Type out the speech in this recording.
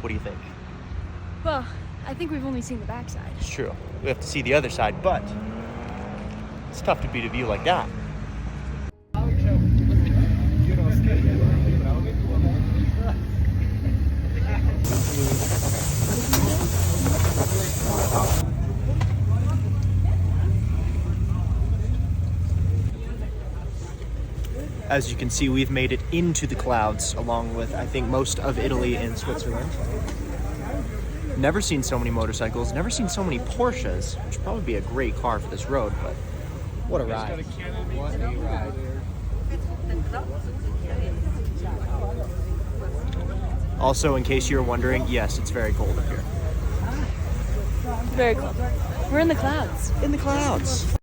What do you think? Well, I think we've only seen the backside. It's true. We have to see the other side, but it's tough to beat a view like that. As you can see, we've made it into the clouds, along with, I think, most of Italy and Switzerland. Never seen so many motorcycles, never seen so many Porsches, which would probably be a great car for this road, but what a ride. Also, in case you're wondering, yes, it's very cold up here. Very cool. We're in the clouds. In the clouds.